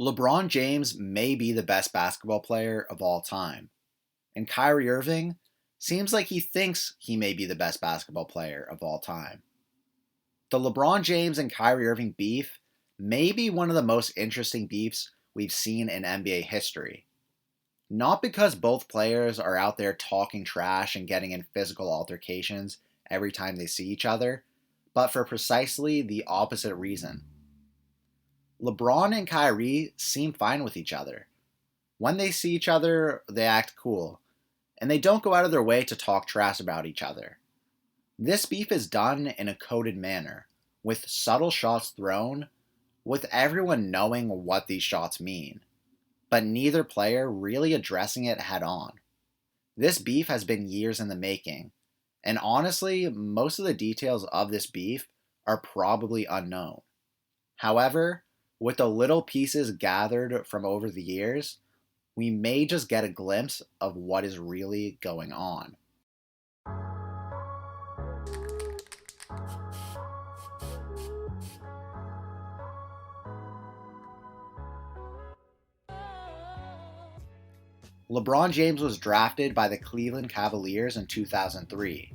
LeBron James may be the best basketball player of all time, and Kyrie Irving seems like he thinks he may be the best basketball player of all time. The LeBron James and Kyrie Irving beef may be one of the most interesting beefs we've seen in NBA history. Not because both players are out there talking trash and getting in physical altercations every time they see each other, but for precisely the opposite reason. LeBron and Kyrie seem fine with each other. When they see each other, they act cool, and they don't go out of their way to talk trash about each other. This beef is done in a coded manner, with subtle shots thrown, with everyone knowing what these shots mean, but neither player really addressing it head on. This beef has been years in the making, and honestly, most of the details of this beef are probably unknown. However, with the little pieces gathered from over the years, we may just get a glimpse of what is really going on. LeBron James was drafted by the Cleveland Cavaliers in 2003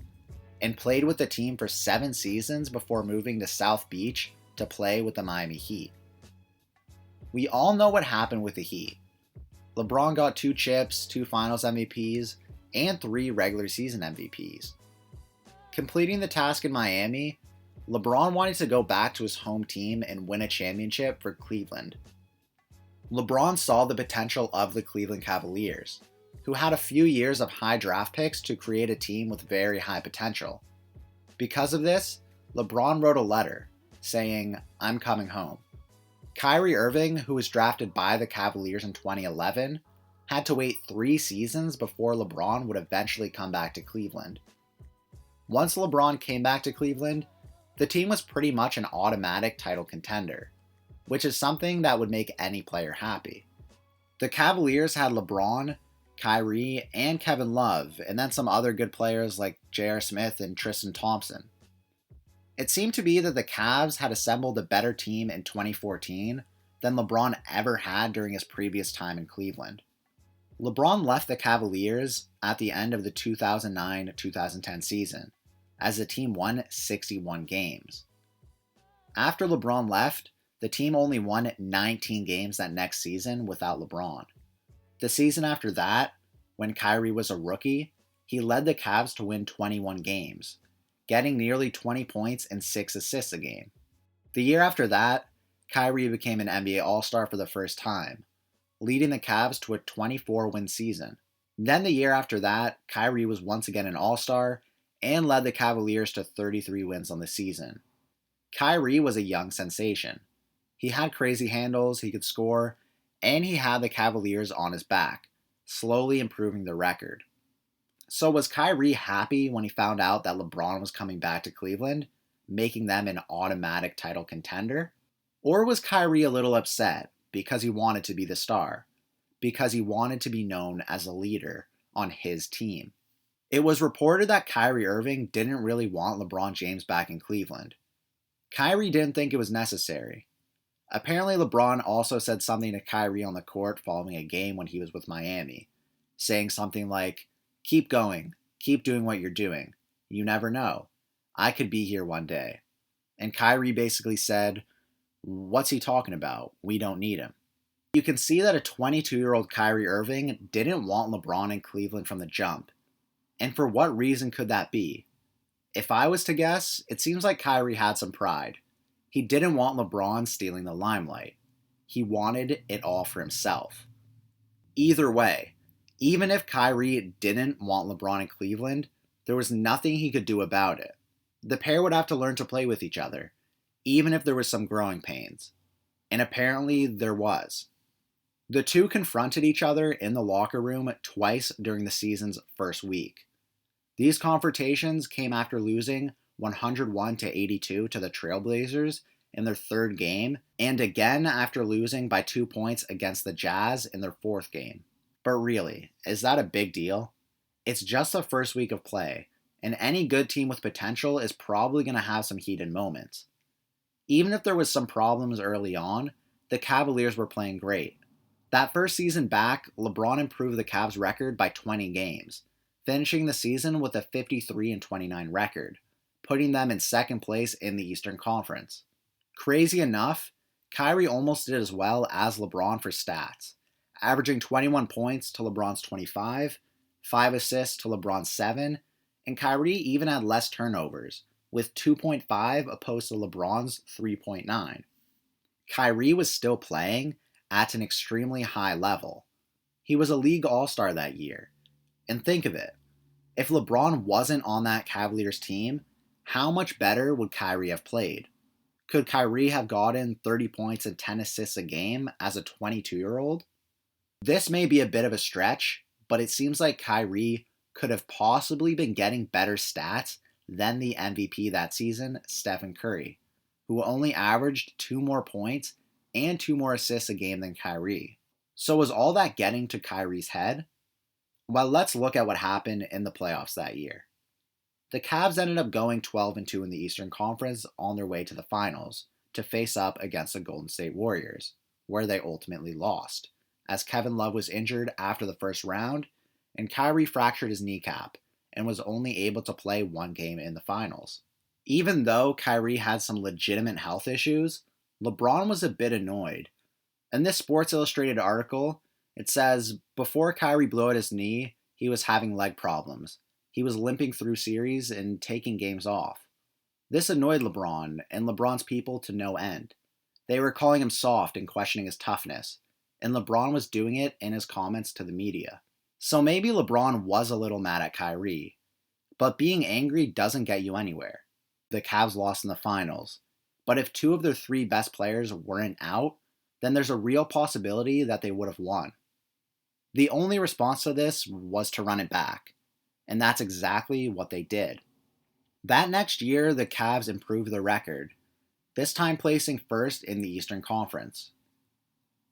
and played with the team for 7 seasons before moving to South Beach to play with the Miami Heat. We all know what happened with the Heat. LeBron got 2 chips, 2 Finals MVPs, and 3 regular season MVPs. Completing the task in Miami, LeBron wanted to go back to his home team and win a championship for Cleveland. LeBron saw the potential of the Cleveland Cavaliers, who had a few years of high draft picks to create a team with very high potential. Because of this, LeBron wrote a letter saying, "I'm coming home." Kyrie Irving, who was drafted by the Cavaliers in 2011, had to wait 3 seasons before LeBron would eventually come back to Cleveland. Once LeBron came back to Cleveland, the team was pretty much an automatic title contender, which is something that would make any player happy. The Cavaliers had LeBron, Kyrie, and Kevin Love, and then some other good players like J.R. Smith and Tristan Thompson. It seemed to be that the Cavs had assembled a better team in 2014 than LeBron ever had during his previous time in Cleveland. LeBron left the Cavaliers at the end of the 2009-2010 season, as the team won 61 games. After LeBron left, the team only won 19 games that next season without LeBron. The season after that, when Kyrie was a rookie, he led the Cavs to win 21 games, getting nearly 20 points and 6 assists a game. The year after that, Kyrie became an NBA All-Star for the first time, leading the Cavs to a 24-win season. Then the year after that, Kyrie was once again an All-Star and led the Cavaliers to 33 wins on the season. Kyrie was a young sensation. He had crazy handles, he could score, and he had the Cavaliers on his back, slowly improving their record. So was Kyrie happy when he found out that LeBron was coming back to Cleveland, making them an automatic title contender? Or was Kyrie a little upset because he wanted to be the star, because he wanted to be known as a leader on his team? It was reported that Kyrie Irving didn't really want LeBron James back in Cleveland. Kyrie didn't think it was necessary. Apparently, LeBron also said something to Kyrie on the court following a game when he was with Miami, saying something like, "Keep going, keep doing what you're doing. You never know. I could be here one day." And Kyrie basically said, "What's he talking about? We don't need him." You can see that a 22-year-old Kyrie Irving didn't want LeBron in Cleveland from the jump. And for what reason could that be? If I was to guess, it seems like Kyrie had some pride. He didn't want LeBron stealing the limelight. He wanted it all for himself. Either way, even if Kyrie didn't want LeBron in Cleveland, there was nothing he could do about it. The pair would have to learn to play with each other, even if there was some growing pains. And apparently there was. The two confronted each other in the locker room twice during the season's first week. These confrontations came after losing 101-82 to the Trailblazers in their third game, and again after losing by 2 points against the Jazz in their fourth game. But really, is that a big deal? It's just the first week of play, and any good team with potential is probably going to have some heated moments. Even if there was some problems early on, the Cavaliers were playing great. That first season back, LeBron improved the Cavs' record by 20 games, finishing the season with a 53-29 record, putting them in second place in the Eastern Conference. Crazy enough, Kyrie almost did as well as LeBron for stats, averaging 21 points to LeBron's 25, 5 assists to LeBron's 7, and Kyrie even had less turnovers, with 2.5 opposed to LeBron's 3.9. Kyrie was still playing at an extremely high level. He was a league all-star that year. And think of it, if LeBron wasn't on that Cavaliers team, how much better would Kyrie have played? Could Kyrie have gotten 30 points and 10 assists a game as a 22-year-old? This may be a bit of a stretch, but it seems like Kyrie could have possibly been getting better stats than the MVP that season, Stephen Curry, who only averaged 2 more points and 2 more assists a game than Kyrie. So was all that getting to Kyrie's head? Well, let's look at what happened in the playoffs that year. The Cavs ended up going 12-2 in the Eastern Conference on their way to the finals to face up against the Golden State Warriors, where they ultimately lost, as Kevin Love was injured after the first round and Kyrie fractured his kneecap and was only able to play 1 game in the finals. Even though Kyrie had some legitimate health issues, LeBron was a bit annoyed. In this Sports Illustrated article, it says, before Kyrie blew out his knee, he was having leg problems. He was limping through series and taking games off. This annoyed LeBron and LeBron's people to no end. They were calling him soft and questioning his toughness, and LeBron was doing it in his comments to the media. So maybe LeBron was a little mad at Kyrie, but being angry doesn't get you anywhere. The Cavs lost in the finals, but if 2 of their 3 best players weren't out, then there's a real possibility that they would have won. The only response to this was to run it back, and that's exactly what they did. That next year, the Cavs improved their record, this time placing first in the Eastern Conference.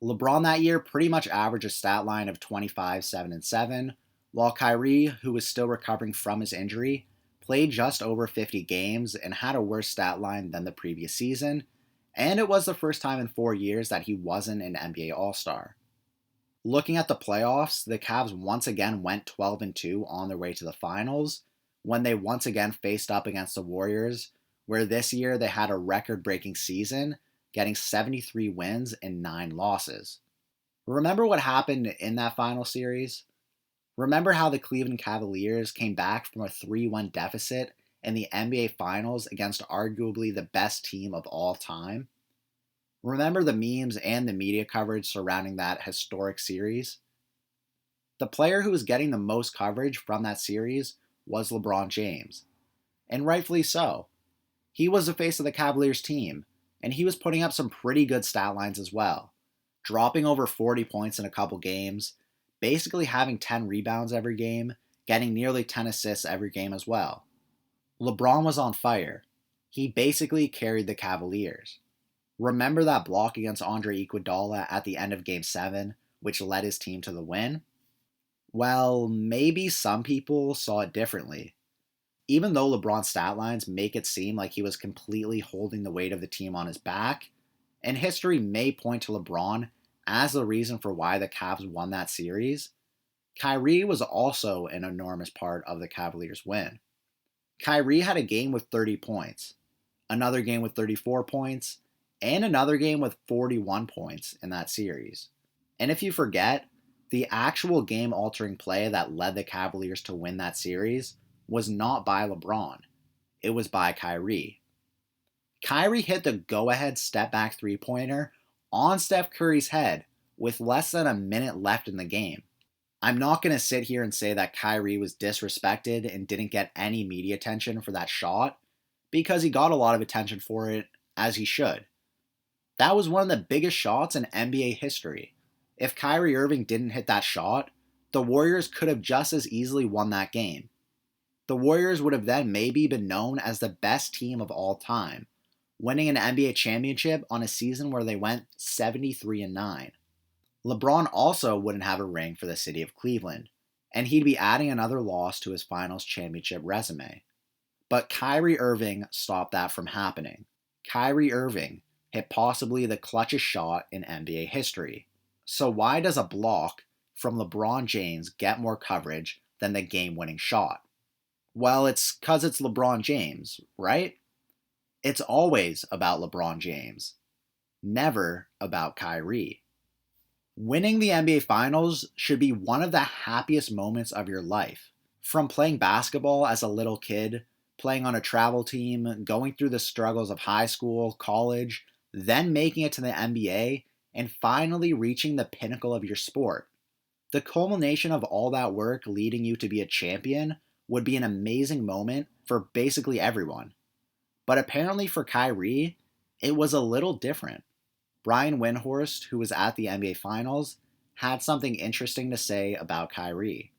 LeBron that year pretty much averaged a stat line of 25, 7, and 7, while Kyrie, who was still recovering from his injury, played just over 50 games and had a worse stat line than the previous season, and it was the first time in 4 years that he wasn't an NBA All-Star. Looking at the playoffs, the Cavs once again went 12-2 on their way to the finals, when they once again faced up against the Warriors, where this year they had a record-breaking season, getting 73 wins and 9 losses. Remember what happened in that final series? Remember how the Cleveland Cavaliers came back from a 3-1 deficit in the NBA Finals against arguably the best team of all time? Remember the memes and the media coverage surrounding that historic series? The player who was getting the most coverage from that series was LeBron James, and rightfully so. He was the face of the Cavaliers team, and he was putting up some pretty good stat lines as well, dropping over 40 points in a couple games, basically having 10 rebounds every game, getting nearly 10 assists every game as well. LeBron was on fire. He basically carried the Cavaliers. Remember that block against Andre Iguodala at the end of Game 7, which led his team to the win? Well, maybe some people saw it differently. Even though LeBron's stat lines make it seem like he was completely holding the weight of the team on his back, and history may point to LeBron as the reason for why the Cavs won that series, Kyrie was also an enormous part of the Cavaliers' win. Kyrie had a game with 30 points, another game with 34 points, and another game with 41 points in that series. And if you forget, the actual game-altering play that led the Cavaliers to win that series was not by LeBron. It was by Kyrie. Kyrie hit the go-ahead step-back three-pointer on Steph Curry's head with less than a minute left in the game. I'm not going to sit here and say that Kyrie was disrespected and didn't get any media attention for that shot, because he got a lot of attention for it, as he should. That was one of the biggest shots in NBA history. If Kyrie Irving didn't hit that shot, the Warriors could have just as easily won that game. The Warriors would have then maybe been known as the best team of all time, winning an NBA championship on a season where they went 73-9. LeBron also wouldn't have a ring for the city of Cleveland, and he'd be adding another loss to his finals championship resume. But Kyrie Irving stopped that from happening. Kyrie Irving hit possibly the clutchest shot in NBA history. So why does a block from LeBron James get more coverage than the game-winning shot? Well, it's because it's LeBron James, right? It's always about LeBron James, never about Kyrie. Winning the NBA Finals should be one of the happiest moments of your life. From playing basketball as a little kid, playing on a travel team, going through the struggles of high school, college, then making it to the NBA, and finally reaching the pinnacle of your sport. The culmination of all that work leading you to be a champion would be an amazing moment for basically everyone. But apparently for Kyrie, it was a little different. Brian Windhorst, who was at the NBA Finals, had something interesting to say about Kyrie.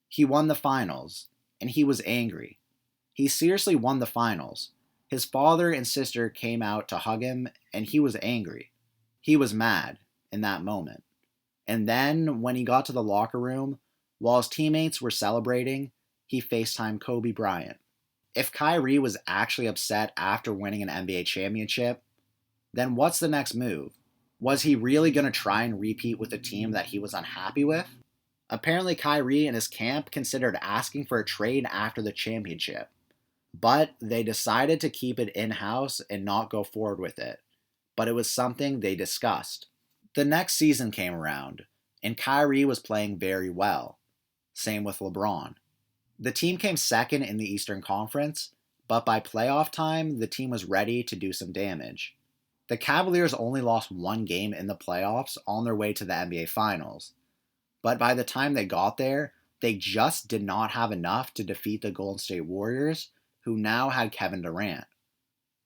He won the finals, and he was angry. He seriously won the finals. His father and sister came out to hug him, and he was angry. He was mad in that moment. And then, when he got to the locker room, while his teammates were celebrating, he FaceTimed Kobe Bryant. If Kyrie was actually upset after winning an NBA championship, then what's the next move? Was he really going to try and repeat with a team that he was unhappy with? Apparently, Kyrie and his camp considered asking for a trade after the championship, but they decided to keep it in-house and not go forward with it. But it was something they discussed. The next season came around, and Kyrie was playing very well. Same with LeBron. The team came second in the Eastern Conference, but by playoff time, the team was ready to do some damage. The Cavaliers only lost one game in the playoffs on their way to the NBA Finals, but by the time they got there, they just did not have enough to defeat the Golden State Warriors, who now had Kevin Durant.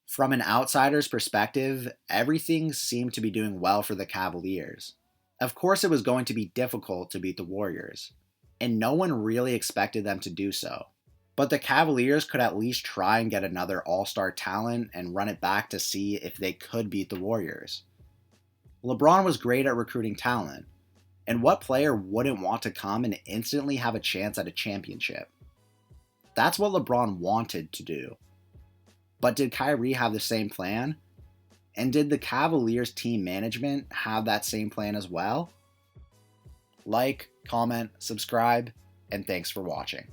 From an outsider's perspective, everything seemed to be doing well for the Cavaliers. Of course, it was going to be difficult to beat the Warriors, and no one really expected them to do so. But the Cavaliers could at least try and get another all-star talent and run it back to see if they could beat the Warriors. LeBron was great at recruiting talent, and what player wouldn't want to come and instantly have a chance at a championship? That's what LeBron wanted to do. But did Kyrie have the same plan? And did the Cavaliers team management have that same plan as well? Like, comment, subscribe, and thanks for watching.